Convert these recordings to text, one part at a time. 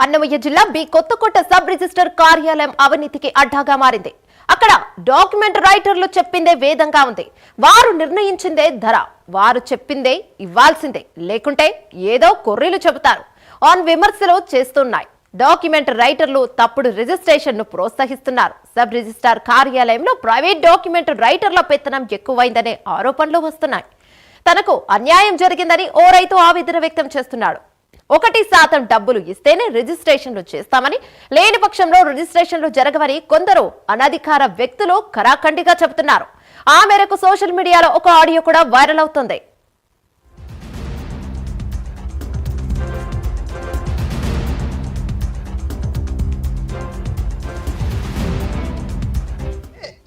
అన్నమయ్య జిల్లా B Kothakota sub register కార్యాలయం అవినీతికి అడ్డాగా మారింది. అక్కడ డాక్యుమెంట్ రైటర్లు చెప్పిందే వేదంగా ఉంది. వారు నిర్ణయించిందే ధర, వారు చెప్పిందే ఇవ్వాల్సిందే, లేకుంటే ఏదో కొర్రీలు చెబుతారు ఆన్ విమర్శలు చేస్తున్నాయి. డాక్యుమెంట్ రైటర్లు తప్పుడు రిజిస్ట్రేషన్ ను ప్రోత్సహిస్తున్నారు. సబ్ రిజిస్ట్రార్ కార్యాలయంలో ప్రైవేట్ డాక్యుమెంట్ రైటర్ల పెత్తనం ఎక్కువైందనే ఆరోపణలు వస్తున్నాయి. తనకు అన్యాయం జరిగిందని ఓ రైతు ఆవేదన వ్యక్తం చేస్తున్నాడు. 1% డబ్బులు ఇస్తేనే రిజిస్ట్రేషన్లు చేస్తామని, లేని పక్షంలో రిజిస్ట్రేషన్లు జరగవని కొందరు అనధికార వ్యక్తులు ఖరాఖండిగా చెబుతున్నారు. ఆ మేరకు సోషల్ మీడియాలో ఒక ఆడియో కూడా వైరల్ అవుతుంది.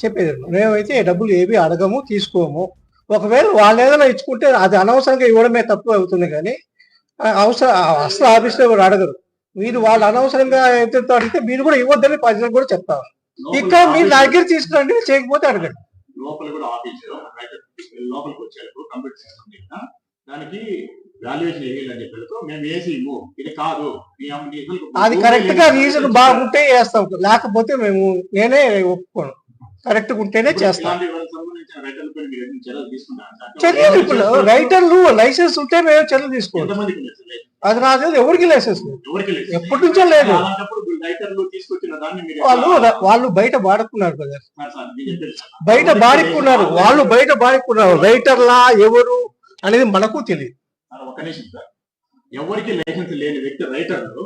చెప్పేది మేమైతే డబ్బులు ఏవి అడగము, తీసుకోము. ఒకవేళ వాళ్ళు ఏదైనా ఇచ్చుకుంటే అది అనవసరంగా ఇవ్వడమే తప్పు అవుతుంది. కానీ అవసరం అసలు ఆఫీస్లో కూడా అడగరు. మీరు వాళ్ళు అనవసరంగా ఎంతో అడిగితే మీరు కూడా ఇవ్వద్దని ప్రజలకు కూడా చెప్తారు. ఇక్కడ మీరు నా దగ్గర తీసుకురండి, చేయకపోతే అడగండి. అది కరెక్ట్ గా రీజన్ బాగుంటే వేస్తాం, లేకపోతే నేనే ఒప్పుకోను. కరెక్ట్ ఉంటేనే చేస్తాం. చర్యలు ఇప్పుడు రైటర్లు లైసెన్స్ ఉంటే మేము చర్యలు తీసుకోవాలి. అది నాకు ఎవరికి లైసెన్స్ లేదు, ఎప్పటి నుంచో లేదు. వాళ్ళు బయట బాడుకున్నారు కదా, బయట బాడుకున్నారు, వాళ్ళు బయట బాడుకున్నారు. రైటర్లా ఎవరు అనేది మనకు తెలియదు. ఎవరికి లైసెన్స్ లేని వ్యక్తి రైటర్లు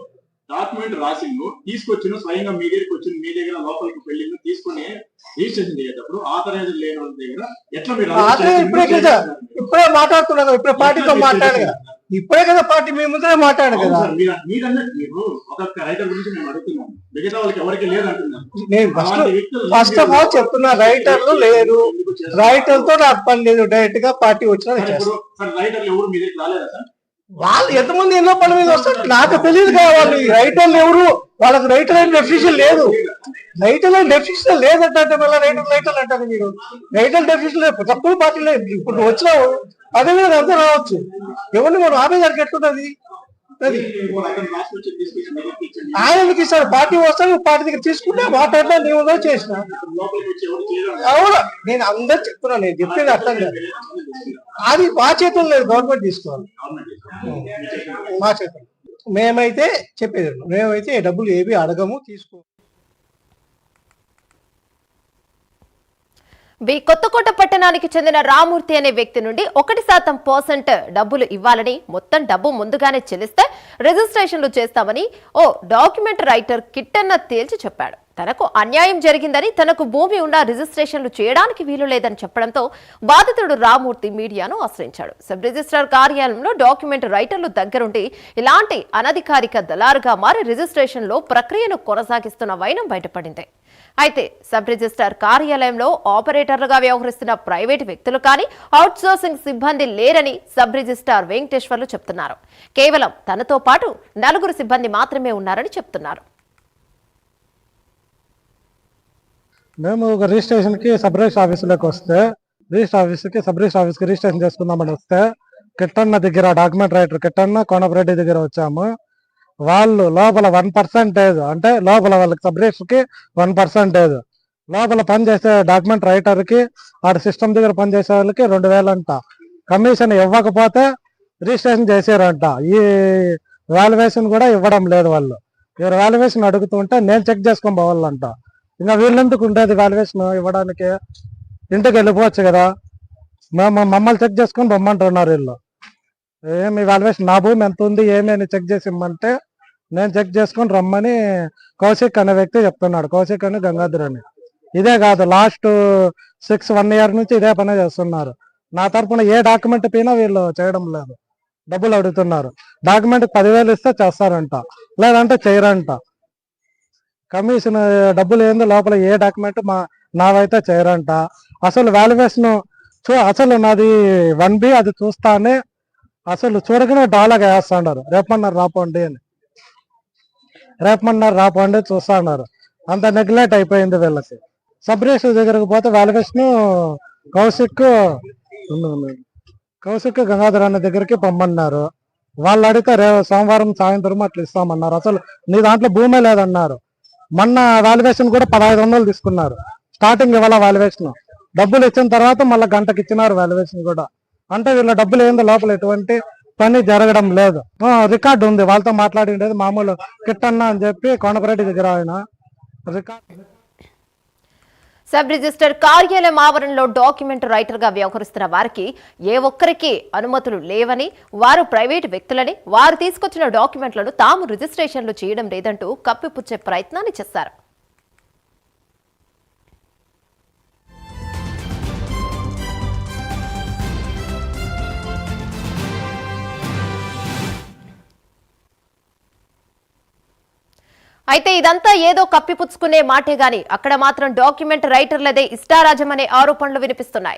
డాక్యుమెంట్ రాసిండు, తీసుకొచ్చిన స్వయంగా మీ దగ్గరికి వచ్చిన, మీ దగ్గర లోపలికి వెళ్ళింది, తీసుకుని రిజిస్ట్రేషన్ చేసేటప్పుడు ఆథరైజ్ లేని వాళ్ళ దగ్గర ఎట్లా ఇప్పుడే మాట్లాడుతున్నారు, ఇప్పుడే పార్టీతో మాట్లాడు కదా, ఇప్పుడే కదా పార్టీ మీ ముందరే మాట్లాడు కదా. మీరు ఒక్కొక్క రైటర్ గురించి మేము అడుగుతున్నాం, మిగతా వాళ్ళకి ఎవరికి లేదు అంటున్నాను. నేను ఫస్ట్ ఆఫ్ ఆల్ చెప్తున్నా, రైటర్లు లేరు, రైటర్లతో నాకు పని లేదు. డైరెక్ట్ గా పార్టీ వచ్చిన రైటర్లు ఎవరు మీ దగ్గరికి రాలేదా సార్? వాళ్ళు ఎంతమంది ఎన్నో పని మీద వస్తారు నాకు తెలియదు కదా. వాళ్ళు రైటర్లు ఎవరు, వాళ్ళకి రైటర్ అయిన డెఫినేషన్ లేదు. రైటర్ అయిన డెఫినేషన్ లేదంటే మళ్ళీ రైటర్లు అంటారు మీరు. రైటర్ డెఫినేషన్ లేదు, తప్పుడు పార్టీ లేదు. ఇప్పుడు వచ్చినావు అదే మీద అంతా రావచ్చు. ఎవరిని మనం ఆపేదానికి ఎట్లుంటది? అది ఆయనకి ఇస్తాడు, పార్టీ వస్తాను, పార్టీ దగ్గర తీసుకుంటే మాట్లాడినా నేను చేసిన. అవునా, నేను అందరు చెప్తున్నా, నేను చెప్పేది అర్థం కాదు. అది మా చేతుల్లో లేదు, గవర్నమెంట్ తీసుకోవాలి. మా చేతుల్లో మేమైతే చెప్పేది, మేమైతే డబ్బులు ఏవి అడగము, తీసుకోము. బి కొత్తకోట పట్టణానికి చెందిన రామూర్తి అనే వ్యక్తి నుండి 1% డబ్బులు ఇవ్వాలని, మొత్తం డబ్బు ముందుగానే చెల్లిస్తే రిజిస్ట్రేషన్లు చేస్తామని ఓ డాక్యుమెంట్ రైటర్ కిట్టన్న తేల్చి చెప్పాడు. తనకు అన్యాయం జరిగిందని, తనకు భూమి ఉన్న రిజిస్ట్రేషన్లు చేయడానికి వీలు లేదని చెప్పడంతో బాధితుడు రామూర్తి మీడియాను ఆశ్రయించాడు. సబ్ రిజిస్ట్రార్ కార్యాలయంలో డాక్యుమెంట్ రైటర్లు దగ్గరుండి ఇలాంటి అనధికారిక దళారుగా మారి రిజిస్ట్రేషన్లో ప్రక్రియను కొనసాగిస్తున్న వైనం బయటపడింది. అయితే సబ్ రిజిస్ట్రార్ కార్యాలయంలో ఆపరేటర్లుగా వ్యవహరిస్తున్న ప్రైవేటు వ్యక్తులు కానీ, అవుట్సోర్సింగ్ సిబ్బంది లేరని సబ్ రిజిస్ట్రార్ వెంకటేశ్వర్లు చెప్తున్నారు. కేవలం తనతో పాటు 4 సిబ్బంది మాత్రమే ఉన్నారని చెప్తున్నారు. మేము ఒక రిజిస్ట్రేషన్కి సబ్ రిజిస్టర్ ఆఫీసులోకి వస్తే, సబ్ రిజిస్టర్ ఆఫీస్కి రిజిస్ట్రేషన్ చేసుకుందామని వస్తే, కిట్టన్న దగ్గర డాక్యుమెంట్ రైటర్ కిట్టన్న కోనపరెడ్డి దగ్గర వచ్చాము. వాళ్ళు లోపల 1% అంటే లోపల వాళ్ళకి సబ్ రిజిస్టర్కి 1%, లోపల పనిచేసే డాక్యుమెంట్ రైటర్కి ఆడ సిస్టమ్ దగ్గర పనిచేసే వాళ్ళకి 2000 అంట. కమిషన్ ఇవ్వకపోతే రిజిస్ట్రేషన్ చేసారంట. ఈ వాల్యుయేషన్ కూడా ఇవ్వడం లేదు. వాళ్ళు ఎవరు వాల్యుయేషన్ అడుగుతుంటే నేను చెక్ చేసుకొని పోవాలంట. ఇంకా వీళ్ళెందుకు ఉండేది వాల్యుయేషన్ ఇవ్వడానికి? ఇంటికి వెళ్ళిపోవచ్చు కదా. మమ్మల్ని చెక్ చేసుకొని పొమ్మంటున్నారు వీళ్ళు. ఏమి వాల్యుయేషన్, నా భూమి ఎంత ఉంది ఏమి అని చెక్ చేసి ఇమ్మంటే నేను చెక్ చేసుకొని రమ్మని కౌశిక్ అనే వ్యక్తి చెప్తున్నాడు. కౌశిక్ అని గంగాధర్ అని. ఇదే కాదు, లాస్ట్ 1 year నుంచి ఇదే పనే చేస్తున్నారు. నా తరఫున ఏ డాక్యుమెంట్ పైన వీళ్ళు చేయడం లేదు, డబ్బులు అడుగుతున్నారు. డాక్యుమెంట్ 10,000 ఇస్తే చేస్తారంట, లేదంటే చేయరంట. కమిషన్ డబ్బులు ఏందో లోపల ఏ డాక్యుమెంట్ నావైతే చేయరంట. అసలు వాల్యుయేషన్ అసలు నాది 1B, అది చూస్తానే అసలు చూడగానే డాలాగా వేస్తున్నారు. రేపమన్నారు రాపోండి అని, రేపమన్నారు రాపోండి చూస్తా అన్నారు. అంత నెగ్లెక్ట్ అయిపోయింది వీళ్ళకి. సబ్ రిజిస్టర్ దగ్గరకు పోతే వాల్యుయేషన్ కౌశిక్ గంగాధర్ అన్న దగ్గరికి పొమ్మన్నారు. వాళ్ళు అడిగితే సోమవారం సాయంత్రం అట్లా ఇస్తామన్నారు. అసలు నీ దాంట్లో భూమే లేదన్నారు. మొన్న వాల్యుయేషన్ కూడా 1500 తీసుకున్నారు. స్టార్టింగ్ ఇవాళ వాల్యుయేషన్ డబ్బులు ఇచ్చిన తర్వాత మళ్ళీ గంటకి ఇచ్చినారు వాల్యుయేషన్ కూడా. అంటే వీళ్ళ డబ్బులు ఏందో లోపల ఎటువంటి పని జరగడం లేదు. రికార్డు ఉంది, వాళ్ళతో మాట్లాడిండేది మామూలు కిట్టన్న అని చెప్పి కోనపరెడ్డి దగ్గర ఆయన రికార్డు. సబ్ రిజిస్టర్ కార్యాలయం ఆవరణలో డాక్యుమెంట్ రైటర్ గా వ్యవహరిస్తున్న వారికి ఏ ఒక్కరికి అనుమతులు లేవని, వారు ప్రైవేటు వ్యక్తులని, వారు తీసుకొచ్చిన డాక్యుమెంట్లను తాము రిజిస్ట్రేషన్లు చేయడం లేదంటూ కప్పిపుచ్చే ప్రయత్నాన్ని చేశారు. అయితే ఇదంతా ఏదో కప్పిపుచ్చుకునే మాటే గాని అక్కడ మాత్రం డాక్యుమెంట్ రైటర్లదే ఇష్టారాజమనే ఆరోపణలు వినిపిస్తున్నాయి.